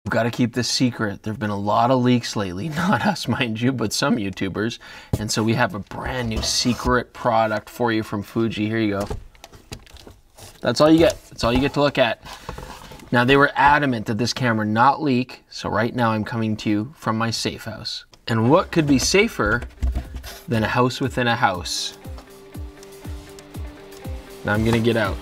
We've got to keep this secret. There have been a lot of leaks lately, not us, mind you, but some YouTubers. And so we have a brand new secret product for you from Fuji. Here you go. That's all you get. That's all you get to look at. Now, they were adamant that this camera not leak, so right now I'm coming to you from my safe house. And what could be safer than a house within a house? Now I'm gonna get out.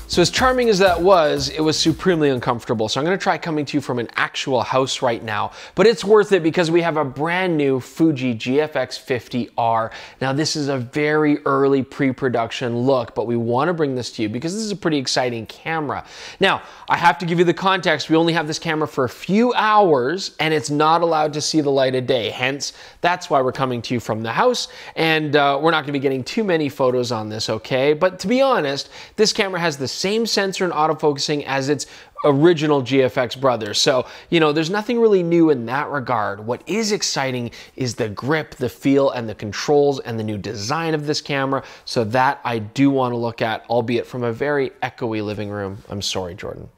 So as charming as that was, it was supremely uncomfortable. So I'm gonna try coming to you from an actual house right now, but it's worth it because we have a brand new Fuji GFX 50R. Now this is a very early pre-production look, but we wanna bring this to you because this is a pretty exciting camera. Now, I have to give you the context. We only have this camera for a few hours and it's not allowed to see the light of day. Hence, that's why we're coming to you from the house, and we're not gonna be getting too many photos on this, okay? But to be honest, this camera has the same sensor and autofocusing as its original GFX brother. So, you know, there's nothing really new in that regard. What is exciting is the grip, the feel, and the controls and the new design of this camera. So that I do want to look at, albeit from a very echoey living room. I'm sorry, Jordan.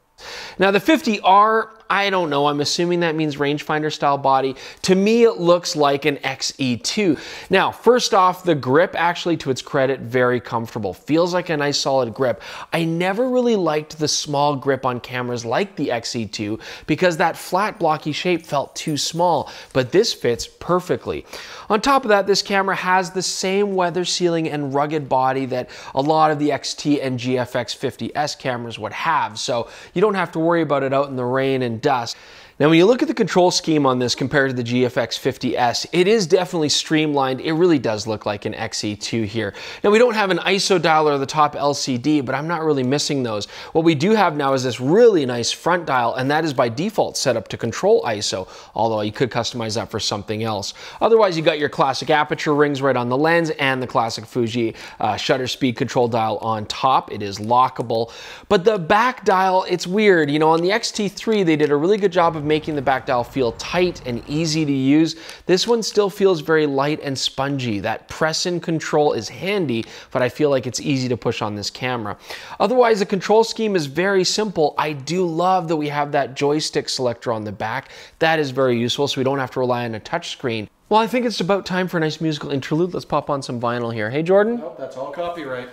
Now the 50R, I don't know, I'm assuming that means rangefinder style body. To me, it looks like an XE2. Now, first off, the grip, actually, to its credit, very comfortable. Feels like a nice solid grip. I never really liked the small grip on cameras like the XE2 because that flat blocky shape felt too small, but this fits perfectly. On top of that, this camera has the same weather sealing and rugged body that a lot of the XT and GFX 50S cameras would have, so you don't have to worry about it out in the rain and dust. Now, when you look at the control scheme on this compared to the GFX 50S, it is definitely streamlined. It really does look like an XE2 here. Now, we don't have an ISO dial or the top LCD, but I'm not really missing those. What we do have now is this really nice front dial, and that is by default set up to control ISO, although you could customize that for something else. Otherwise, you got your classic aperture rings right on the lens and the classic Fuji shutter speed control dial on top. It is lockable, but the back dial, it's weird. You know, on the XT3, they did a really good job of making the back dial feel tight and easy to use. This one still feels very light and spongy. That press-in control is handy, but I feel like it's easy to push on this camera. Otherwise, the control scheme is very simple. I do love that we have that joystick selector on the back. That is very useful, so we don't have to rely on a touch screen. Well, I think it's about time for a nice musical interlude. Let's pop on some vinyl here. Hey, Jordan? Nope, that's all copyright.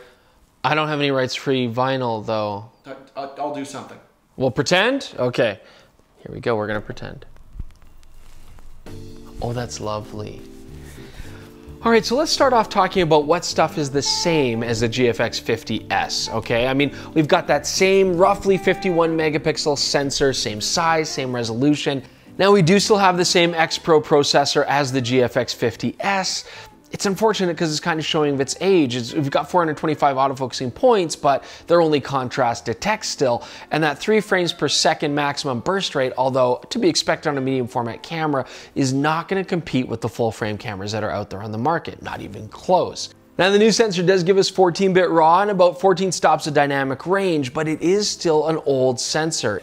I don't have any rights-free vinyl, though. I'll do something. We'll pretend? Okay. Here we go, we're gonna pretend. Oh, that's lovely. All right, so let's start off talking about what stuff is the same as the GFX 50S, okay? I mean, we've got that same roughly 51 megapixel sensor, same size, same resolution. Now, we do still have the same X Pro processor as the GFX 50S. It's unfortunate because it's kind of showing of its age. We've got 425 autofocusing points, but they're only contrast detect still. And that 3 frames per second maximum burst rate, although to be expected on a medium format camera, is not going to compete with the full frame cameras that are out there on the market, not even close. Now, the new sensor does give us 14-bit RAW and about 14 stops of dynamic range, but it is still an old sensor.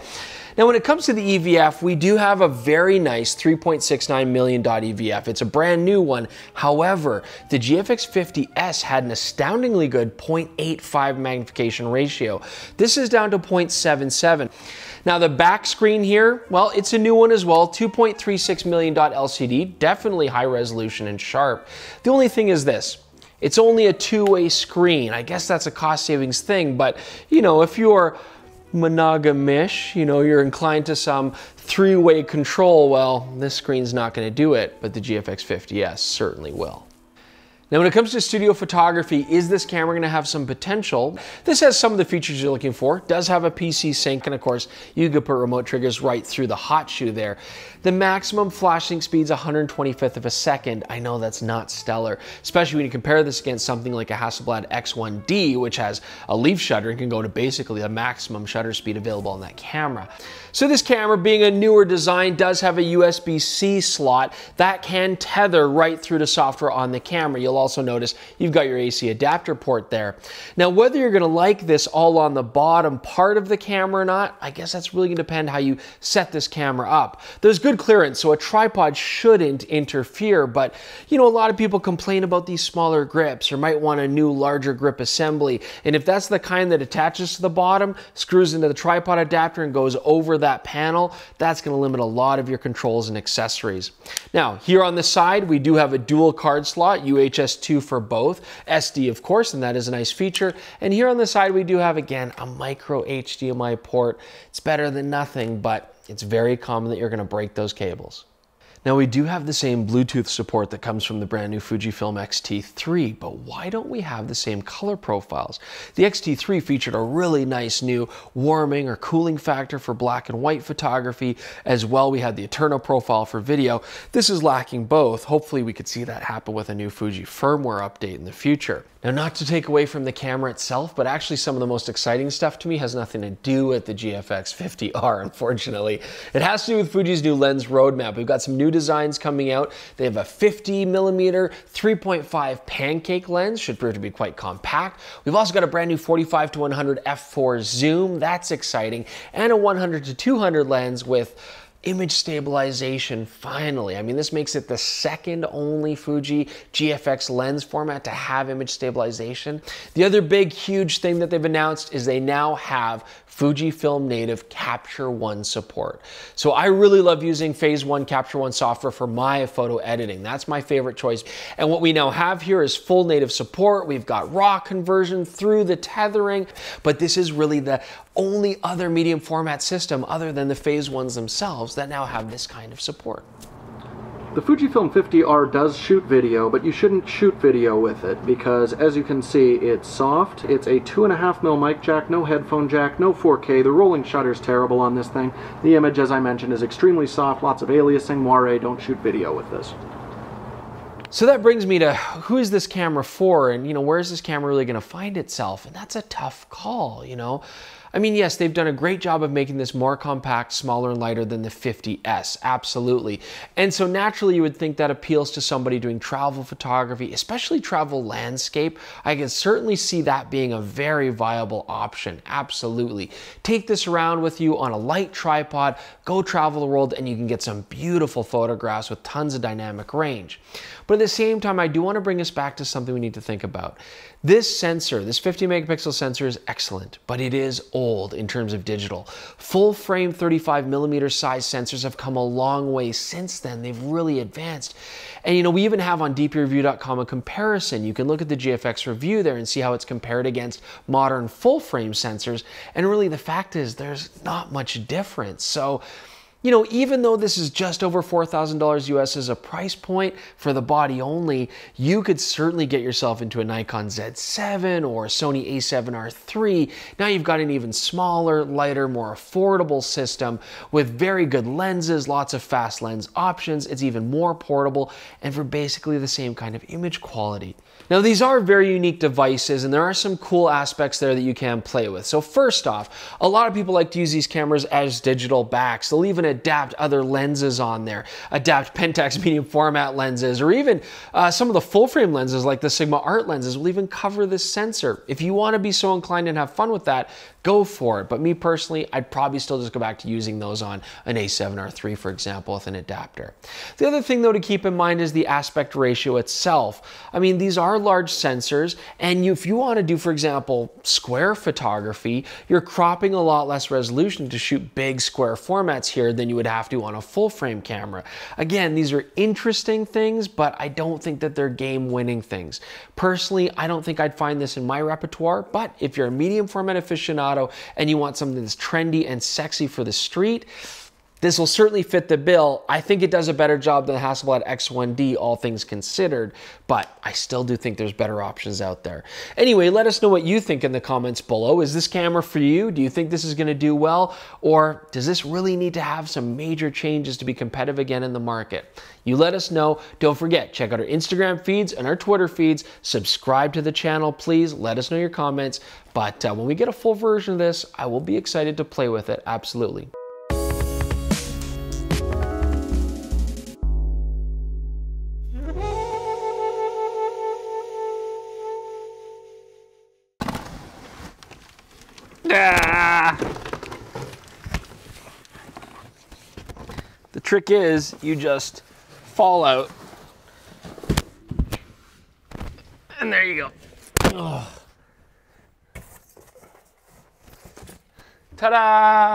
Now, when it comes to the EVF, we do have a very nice 3.69 million dot EVF. It's a brand new one. However, the GFX 50S had an astoundingly good 0.85 magnification ratio. This is down to 0.77. Now, the back screen here, well, it's a new one as well, 2.36 million dot LCD, definitely high resolution and sharp. The only thing is this. It's only a two-way screen. I guess that's a cost savings thing, but you know, if you're monogamish, you know, you're inclined to some three-way control, well, this screen's not going to do it, but the GFX 50S certainly will. Now, when it comes to studio photography, is this camera going to have some potential? This has some of the features you're looking for. It does have a PC sync, and of course, you could put remote triggers right through the hot shoe there. The maximum flash sync speed's 125th of a second. I know that's not stellar, especially when you compare this against something like a Hasselblad X1D, which has a leaf shutter and can go to basically the maximum shutter speed available on that camera. So this camera, being a newer design, does have a USB-C slot that can tether right through to software on the camera. You'll you'll also notice you've got your AC adapter port there. Now, whether you're gonna like this all on the bottom part of the camera or not, I guess that's really gonna depend how you set this camera up. There's good clearance, so a tripod shouldn't interfere, but you know, a lot of people complain about these smaller grips or might want a new larger grip assembly. And if that's the kind that attaches to the bottom, screws into the tripod adapter and goes over that panel, that's gonna limit a lot of your controls and accessories. Now, here on the side, we do have a dual card slot, UHS 2 for both, SD of course, and that is a nice feature. And here on the side, we do have, again, a micro HDMI port. It's better than nothing, but it's very common that you're gonna break those cables. Now, we do have the same Bluetooth support that comes from the brand new Fujifilm X-T3, but why don't we have the same color profiles? The X-T3 featured a really nice new warming or cooling factor for black and white photography. As well, we had the Eterno profile for video. This is lacking both. Hopefully we could see that happen with a new Fuji firmware update in the future. Now, not to take away from the camera itself, but actually some of the most exciting stuff to me has nothing to do with the GFX 50R, unfortunately. It has to do with Fuji's new lens roadmap. We've got some new designs coming out. They have a 50mm 3.5 pancake lens, should prove to be quite compact. We've also got a brand new 45 to 100 f4 zoom, that's exciting, and a 100 to 200 lens with image stabilization, finally. I mean, this makes it the second only Fuji GFX lens format to have image stabilization. The other big, huge thing that they've announced is they now have Fujifilm native Capture One support. So I really love using Phase 1 Capture One software for my photo editing. That's my favorite choice. And what we now have here is full native support. We've got RAW conversion through the tethering, but this is really the only other medium format system other than the Phase 1s themselves that now have this kind of support. The Fujifilm 50R does shoot video, but you shouldn't shoot video with it because, as you can see, it's soft. It's a 2.5mm mic jack, no headphone jack, no 4K. The rolling shutter's terrible on this thing. The image, as I mentioned, is extremely soft, lots of aliasing. Moire, don't shoot video with this. So that brings me to, who is this camera for? And, you know, where is this camera really going to find itself? And that's a tough call, you know. I mean, yes, they've done a great job of making this more compact, smaller and lighter than the 50S, absolutely. And so naturally you would think that appeals to somebody doing travel photography, especially travel landscape. I can certainly see that being a very viable option, absolutely. Take this around with you on a light tripod, go travel the world, and you can get some beautiful photographs with tons of dynamic range. But at the same time, I do want to bring us back to something we need to think about. This sensor, this 50 megapixel sensor is excellent, but it is old in terms of digital. Full frame 35mm size sensors have come a long way since then. They've really advanced. And you know, we even have on DPReview.com a comparison. You can look at the GFX review there and see how it's compared against modern full frame sensors. And really the fact is there's not much difference. So, you know, even though this is just over $4,000 US as a price point for the body only, you could certainly get yourself into a Nikon Z7 or a Sony a7R III. Now you've got an even smaller, lighter, more affordable system with very good lenses, lots of fast lens options. It's even more portable and for basically the same kind of image quality. Now these are very unique devices and there are some cool aspects there that you can play with. So first off, a lot of people like to use these cameras as digital backs. They'll even adapt other lenses on there, adapt Pentax medium format lenses, or even some of the full frame lenses like the Sigma Art lenses will even cover this sensor. If you want to be so inclined and have fun with that, go for it. But me personally, I'd probably still just go back to using those on an a7R III, for example, with an adapter. The other thing though to keep in mind is the aspect ratio itself. I mean, these are large sensors, and if you want to do, for example, square photography, you're cropping a lot less resolution to shoot big square formats here than you would have to on a full frame camera. Again, these are interesting things, but I don't think that they're game-winning things. Personally, I don't think I'd find this in my repertoire, but if you're a medium format aficionado and you want something that's trendy and sexy for the street, this will certainly fit the bill. I think it does a better job than the Hasselblad X1D, all things considered, but I still do think there's better options out there. Anyway, let us know what you think in the comments below. Is this camera for you? Do you think this is going to do well? Or does this really need to have some major changes to be competitive again in the market? You let us know. Don't forget, check out our Instagram feeds and our Twitter feeds. Subscribe to the channel, please. Let us know your comments. But when we get a full version of this, I will be excited to play with it, absolutely. Ah! The trick is you just fall out. And there you go. Oh. Ta-da!